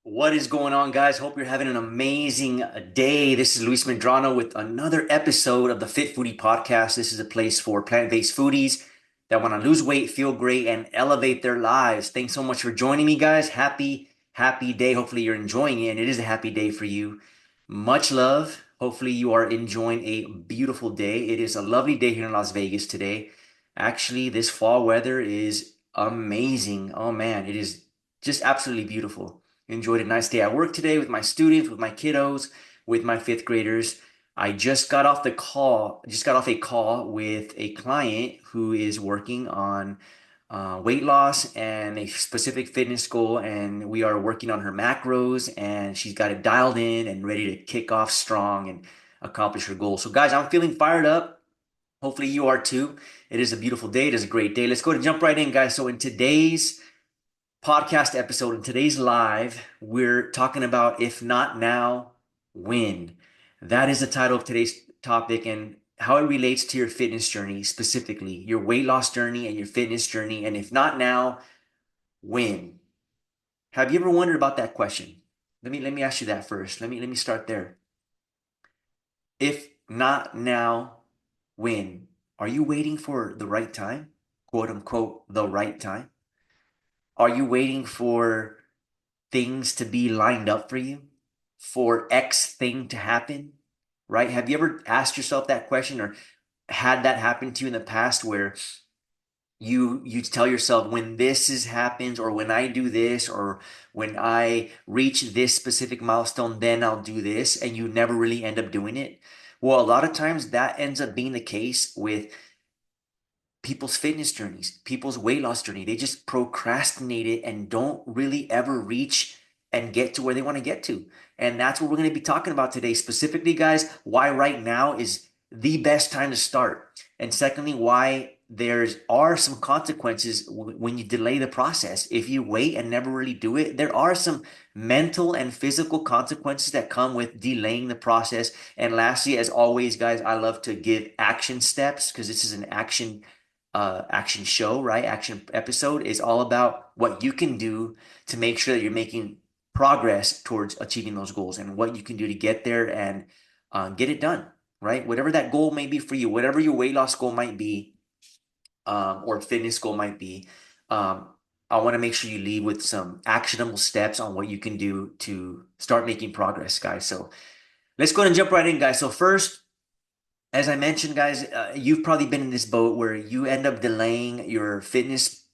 What is going on, guys? Hope you're having an amazing day. This is Luis Medrano with another episode of the Fit Foodie Podcast. This is a place for plant-based foodies that want to lose weight, feel great, and elevate their lives. Thanks so much for joining me, guys. Happy day. Hopefully, you're enjoying it, and it is a happy day for you. Much love. Hopefully, you are enjoying a beautiful day. It is a lovely day here in Las Vegas today. Actually, this fall weather is amazing. Oh man, it is just absolutely beautiful. Enjoyed a nice day at work today with my students, with my kiddos, with my fifth graders. I just got off a call with a client who is working on weight loss and a specific fitness goal, and we are working on her macros, and she's got it dialed in and ready to kick off strong and accomplish her goal. So, guys, I'm feeling fired up. Hopefully, you are too. It is a beautiful day. It is a great day. Let's go and jump right in, guys. So, in today's podcast episode, in today's live, we're talking about if not now, when. That is the title of today's topic and how it relates to your fitness journey, specifically your weight loss journey and your fitness journey. And if not now, when? Have you ever wondered about that question? Let me ask you that first. Let me start there. If not now, when? Are you waiting for the right time? Quote unquote, the right time? Are you waiting for things to be lined up for you, for X thing to happen, right? Have you ever asked yourself that question or had that happen to you in the past where you tell yourself when this is happens or when I do this or when I reach this specific milestone, then I'll do this, and you never really end up doing it? Well, a lot of times that ends up being the case with people's fitness journeys, people's weight loss journey. They just procrastinate it and don't really ever reach and get to where they want to get to. And that's what we're going to be talking about today. Specifically, guys, why right now is the best time to start. And secondly, why there's are some consequences when you delay the process. If you wait and never really do it, there are some mental and physical consequences that come with delaying the process. And lastly, as always, guys, I love to give action steps because this is an action show, right? Action episode is all about what you can do to make sure that you're making progress towards achieving those goals and what you can do to get there and get it done, right? Whatever that goal may be for you, whatever your weight loss goal might be, or fitness goal might be, um, I want to make sure you leave with some actionable steps on what you can do to start making progress, guys. So let's go ahead and jump right in, guys. So first, as I mentioned, guys, you've probably been in this boat where you end up delaying your fitness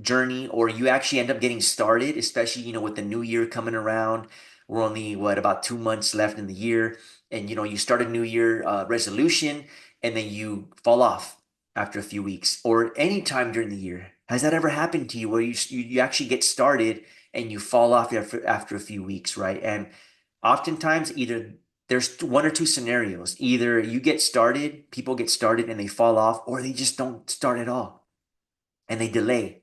journey or you actually end up getting started, especially, with the new year coming around. We're only, about 2 months left in the year. And, you start a new year resolution and then you fall off after a few weeks or any time during the year. Has that ever happened to you where you actually get started and you fall off after a few weeks, right? And oftentimes, either there's one or two scenarios. Either you get started, people get started and they fall off, or they just don't start at all and they delay.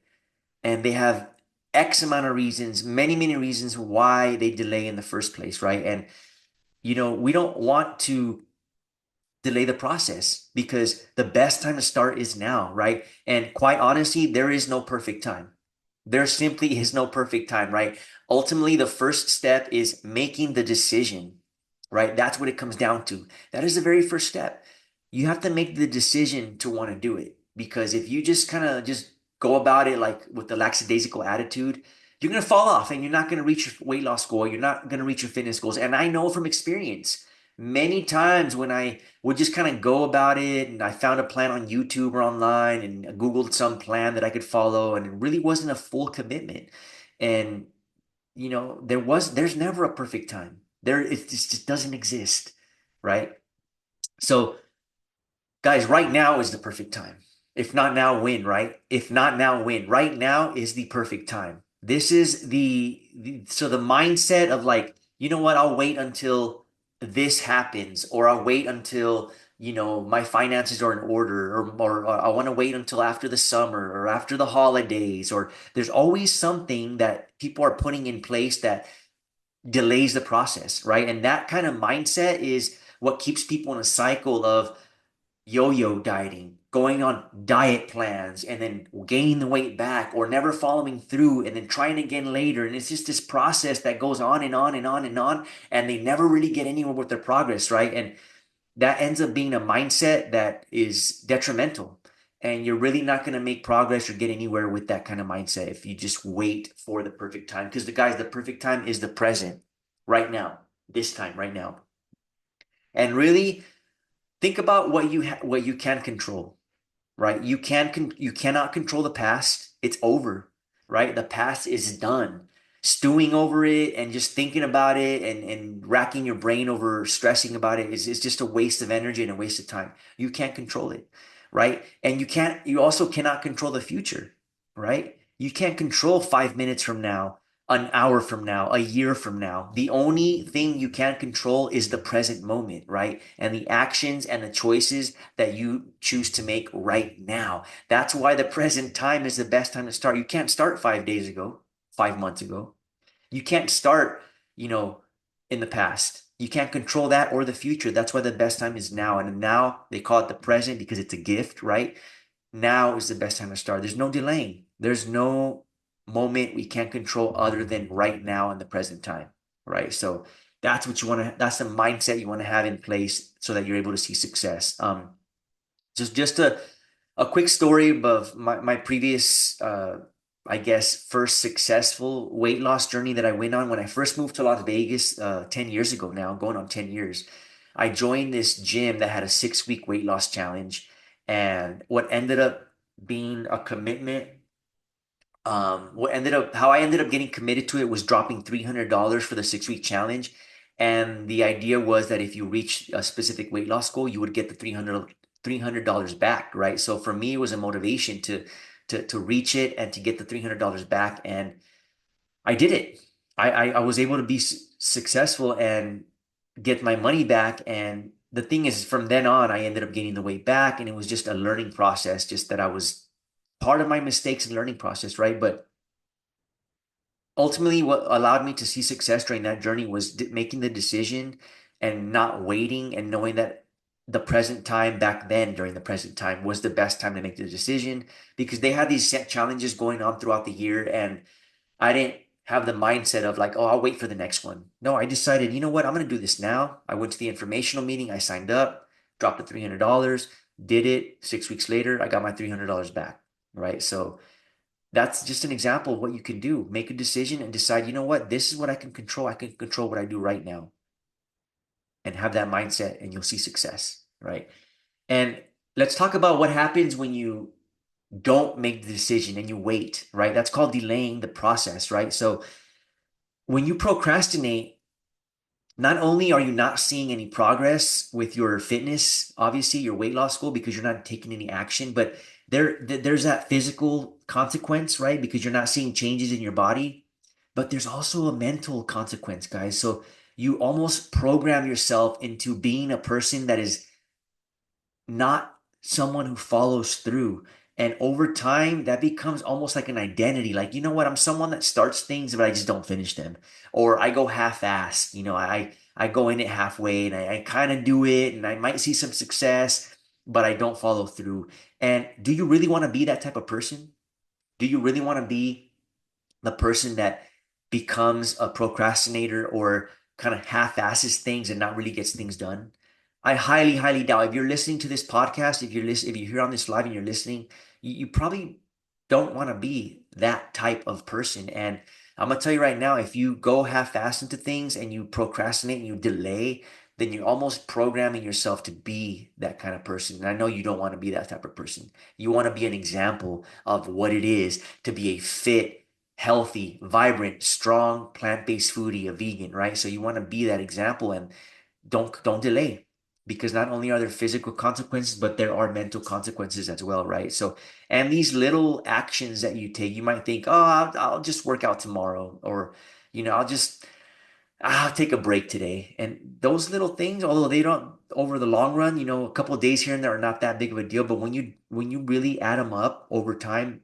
And they have X amount of reasons, many reasons why they delay in the first place, right? And, we don't want to delay the process because the best time to start is now, right? And quite honestly, there is no perfect time. There simply is no perfect time, right? Ultimately, the first step is making the decision, right? That's what it comes down to. That is the very first step. You have to make the decision to want to do it because if you just kind of just go about it like with the lackadaisical attitude, you're going to fall off and you're not going to reach your weight loss goal. You're not going to reach your fitness goals. And I know from experience, many times when I would just kind of go about it and I found a plan on YouTube or online and Googled some plan that I could follow, and it really wasn't a full commitment. And there's never a perfect time. It just doesn't exist, right? So, guys, right now is the perfect time. If not now, when, right? If not now, when? Right now is the perfect time. This is so the mindset of like, you know what, I'll wait until this happens, or I'll wait until, my finances are in order, or I want to wait until after the summer or after the holidays, or there's always something that people are putting in place that delays the process, right? And that kind of mindset is what keeps people in a cycle of yo-yo dieting, going on diet plans and then gaining the weight back or never following through and then trying again later. And it's just this process that goes on and on and on and on. And they never really get anywhere with their progress, right? And that ends up being a mindset that is detrimental. And you're really not going to make progress or get anywhere with that kind of mindset if you just wait for the perfect time. Because the perfect time is the present, right now, this time, right now. And really think about what you can control, right? You cannot control the past. It's over, right? The past is done. Stewing over it and just thinking about it and racking your brain over stressing about it is just a waste of energy and a waste of time. You can't control it, right? And you also cannot control the future, right? You can't control 5 minutes from now, an hour from now, a year from now. The only thing you can control is the present moment, right? And the actions and the choices that you choose to make right now. That's why the present time is the best time to start. You can't start 5 days ago, 5 months ago. You can't start, you know, in the past. You can't control that or the future. That's why the best time is now. And now they call it the present because it's a gift, right? Now is the best time to start. There's no delaying. There's no moment we can't control other than right now in the present time, right? So that's what you want to, that's the mindset you want to have in place so that you're able to see success. Just a quick story of my previous, I guess, first successful weight loss journey that I went on when I first moved to Las Vegas 10 years ago now, going on 10 years. I joined this gym that had a 6 week weight loss challenge. And what ended up being a commitment, how I ended up getting committed to it was dropping $300 for the 6 week challenge. And the idea was that if you reach a specific weight loss goal, you would get the $300 back, right? So for me, it was a motivation to reach it and to get the $300 back. And I did it. I was able to be successful and get my money back. And the thing is, from then on, I ended up gaining the weight back, and it was just a learning process, just that I was part of my mistakes and learning process, right? But ultimately, what allowed me to see success during that journey was making the decision and not waiting and knowing that the present time back then, during the present time, was the best time to make the decision because they had these set challenges going on throughout the year. And I didn't have the mindset of like, oh, I'll wait for the next one. No, I decided, you know what? I'm going to do this now. I went to the informational meeting. I signed up, dropped the $300, did it. 6 weeks later, I got my $300 back. Right. So that's just an example of what you can do. Make a decision and decide, you know what? This is what I can control. I can control what I do right now and have that mindset, and you'll see success. Right. And let's talk about what happens when you don't make the decision and you wait, right? That's called delaying the process, right? So when you procrastinate, not only are you not seeing any progress with your fitness, obviously your weight loss goal, because you're not taking any action, but there's that physical consequence, right? Because you're not seeing changes in your body, but there's also a mental consequence, guys. So you almost program yourself into being a person that is not someone who follows through. And over time, that becomes almost like an identity. Like, you know what? I'm someone that starts things, but I just don't finish them. Or I go half-assed. I go in it halfway and I kind of do it and I might see some success, but I don't follow through. And do you really want to be that type of person? Do you really want to be the person that becomes a procrastinator or kind of half-asses things and not really gets things done? I highly, highly doubt. If you're listening to this podcast, if you're here on this live and you're listening, you probably don't want to be that type of person. And I'm gonna tell you right now, if you go half-assed into things and you procrastinate and you delay, then you're almost programming yourself to be that kind of person. And I know you don't want to be that type of person. You want to be an example of what it is to be a fit, healthy, vibrant, strong, plant-based foodie, a vegan, right? So you want to be that example and don't delay because not only are there physical consequences, but there are mental consequences as well, right? So, and these little actions that you take, you might think, oh, I'll just work out tomorrow, or, I'll take a break today. And those little things, although they don't, over the long run, a couple of days here and there are not that big of a deal. But when you really add them up over time,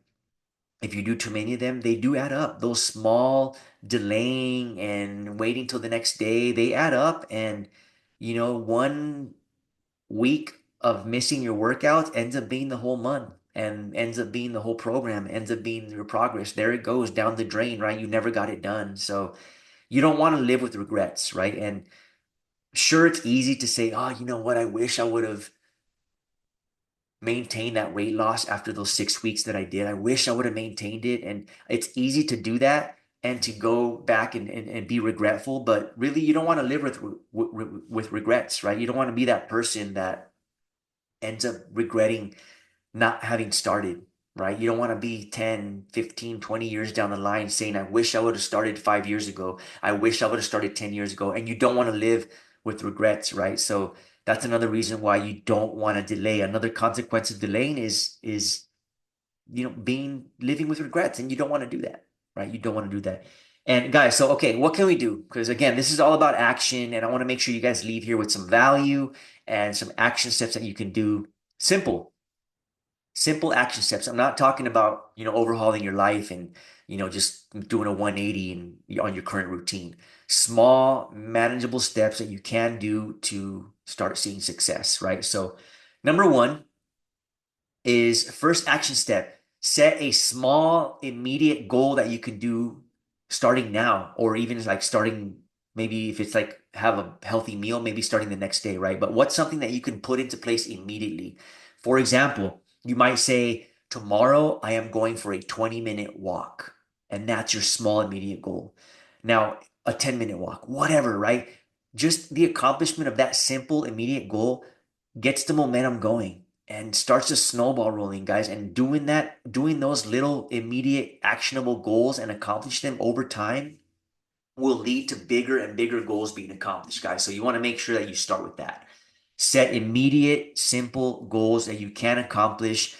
if you do too many of them, they do add up. Those small delaying and waiting till the next day, they add up. And, 1 week of missing your workouts ends up being the whole month and ends up being the whole program, ends up being your progress. There it goes down the drain, right? You never got it done. So you don't want to live with regrets, right? And sure, it's easy to say, oh, you know what? I wish I would have maintained that weight loss after those 6 weeks that I did. I wish I would have maintained it. And it's easy to do that and to go back and be regretful, but really you don't want to live with regrets, right? You don't want to be that person that ends up regretting not having started, right? You don't want to be 10, 15, 20 years down the line saying, I wish I would have started 5 years ago. I wish I would have started 10 years ago. And you don't want to live with regrets, right? So that's another reason why you don't want to delay. Another consequence of delaying is being living with regrets, and you don't want to do that, right? You don't want to do that. And guys, so okay, what can we do? Because again, this is all about action, and I want to make sure you guys leave here with some value and some action steps that you can do. Simple, simple action steps. I'm not talking about, overhauling your life and, just doing a 180 on your current routine. Small, manageable steps that you can do to start seeing success, right? So, number one is first action step, set a small, immediate goal that you can do starting now, or even like starting, maybe if it's like have a healthy meal, maybe starting the next day, right? But what's something that you can put into place immediately? For example, you might say, tomorrow I am going for a 20-minute walk. And that's your small, immediate goal. Now, a 10-minute walk, whatever, right? Just the accomplishment of that simple, immediate goal gets the momentum going and starts a snowball rolling, guys. And doing those little immediate actionable goals and accomplish them over time will lead to bigger and bigger goals being accomplished, guys. So you want to make sure that you start with that. Set immediate, simple goals that you can accomplish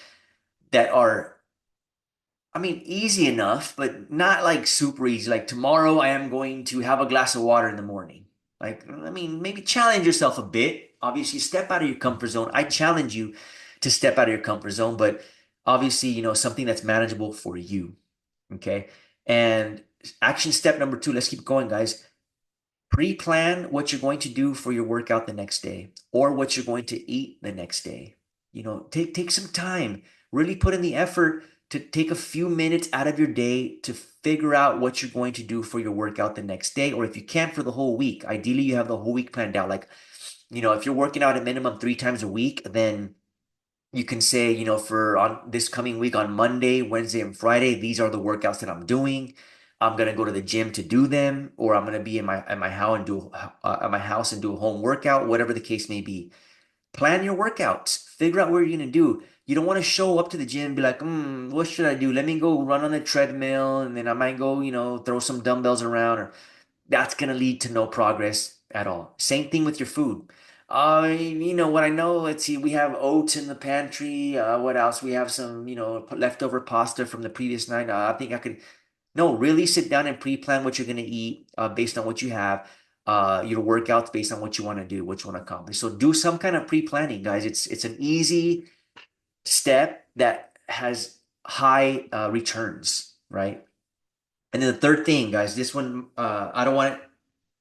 that are, I mean, easy enough, but not like super easy. Like tomorrow, I am going to have a glass of water in the morning. Like, I mean, maybe challenge yourself a bit. Obviously, step out of your comfort zone. I challenge you to step out of your comfort zone, but obviously, something that's manageable for you. Okay. And action step number two, let's keep going, guys. Pre-plan what you're going to do for your workout the next day or what you're going to eat the next day. Take some time, really put in the effort to take a few minutes out of your day to figure out what you're going to do for your workout the next day, or if you can for the whole week. Ideally, you have the whole week planned out. Like, if you're working out a minimum 3 times a week, then you can say, for on this coming week on Monday, Wednesday, and Friday, these are the workouts that I'm doing. I'm gonna go to the gym to do them, or I'm gonna be in my house and do at my house and do a home workout, whatever the case may be. Plan your workouts. Figure out what you're gonna do. You don't want to show up to the gym and be like, what should I do? Let me go run on the treadmill, and then I might go, throw some dumbbells around, or that's going to lead to no progress at all. Same thing with your food. What I know, let's see, we have oats in the pantry. What else? We have some, leftover pasta from the previous night. I think I could, no, really sit down and pre-plan what you're going to eat based on what you have, your workouts based on what you want to do, what you want to accomplish. So do some kind of pre-planning, guys. It's an easy step that has high returns, right? And then the third thing, guys, this one, I don't want it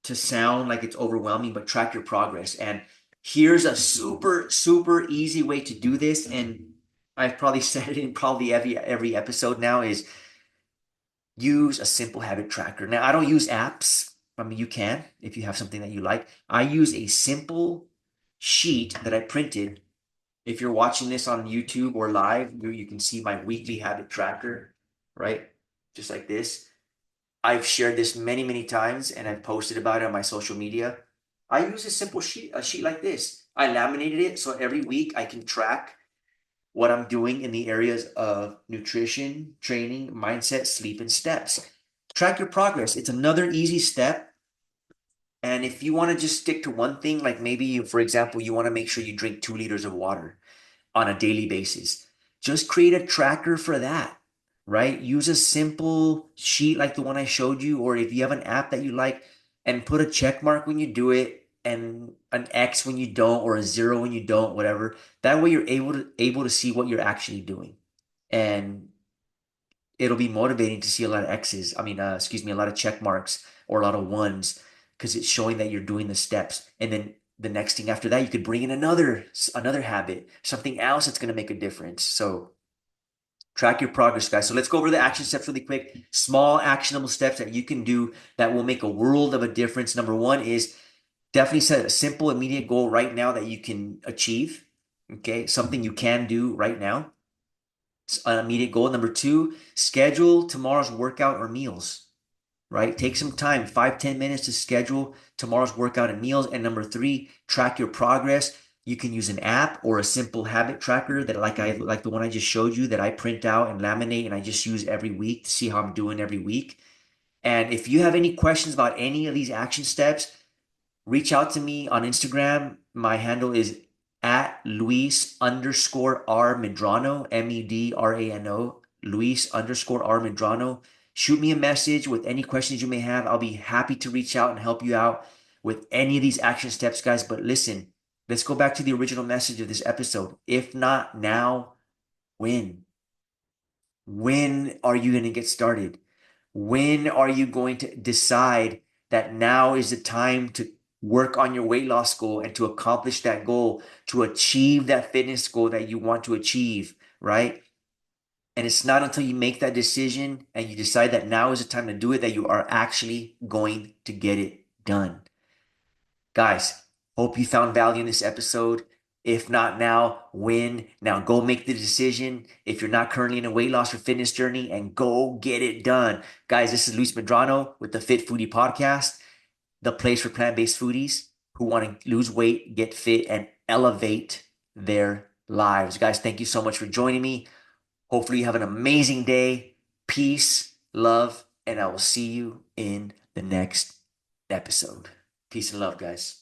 to sound like it's overwhelming, but track your progress. And here's a super, super easy way to do this. And I've probably said it in probably every episode now is use a simple habit tracker. Now, I don't use apps. I mean, you can if you have something that you like. I use a simple sheet that I printed. If you're watching this on YouTube or live, you can see my weekly habit tracker, right? Just like this. I've shared this many, many times and I've posted about it on my social media. I use a simple sheet, a sheet like this. I laminated it so every week I can track what I'm doing in the areas of nutrition, training, mindset, sleep, and steps. Track your progress. It's another easy step. And if you want to just stick to one thing, like maybe, for example, you want to make sure you drink 2 liters of water on a daily basis. Just create a tracker for that, right? Use a simple sheet like the one I showed you, or if you have an app that you like, and put a check mark when you do it and an X when you don't, or a zero when you don't, whatever. That way you're able to see what you're actually doing. And it'll be motivating to see a lot of X's. I mean, excuse me, a lot of check marks or a lot of ones because it's showing that you're doing the steps. And then the next thing after that, you could bring in another habit, something else that's going to make a difference. So track your progress, guys. So let's go over the action steps really quick. Small actionable steps that you can do that will make a world of a difference. Number one is definitely set a simple, immediate goal right now that you can achieve. Okay, something you can do right now. An immediate goal. Number two, schedule tomorrow's workout or meals. Right? Take some time, 5-10 minutes to schedule tomorrow's workout and meals. And number three, track your progress. You can use an app or a simple habit tracker that like the one I just showed you that I print out and laminate and I just use every week to see how I'm doing every week. And if you have any questions about any of these action steps, reach out to me on Instagram. My handle is at Luis_R Medrano, Medrano, Luis_R Medrano. Shoot me a message with any questions you may have. I'll be happy to reach out and help you out with any of these action steps, guys. But listen, let's go back to the original message of this episode. If not now, when? When are you going to get started? When are you going to decide that now is the time to work on your weight loss goal and to accomplish that goal, to achieve that fitness goal that you want to achieve, right? And it's not until you make that decision and you decide that now is the time to do it that you are actually going to get it done. Guys, hope you found value in this episode. If not now, when? Now go make the decision if you're not currently in a weight loss or fitness journey and go get it done. Guys, this is Luis Medrano with the Fit Foodie Podcast, the place for plant-based foodies who want to lose weight, get fit, and elevate their lives. Guys, thank you so much for joining me. Hopefully you have an amazing day. Peace, love, and I will see you in the next episode. Peace and love, guys.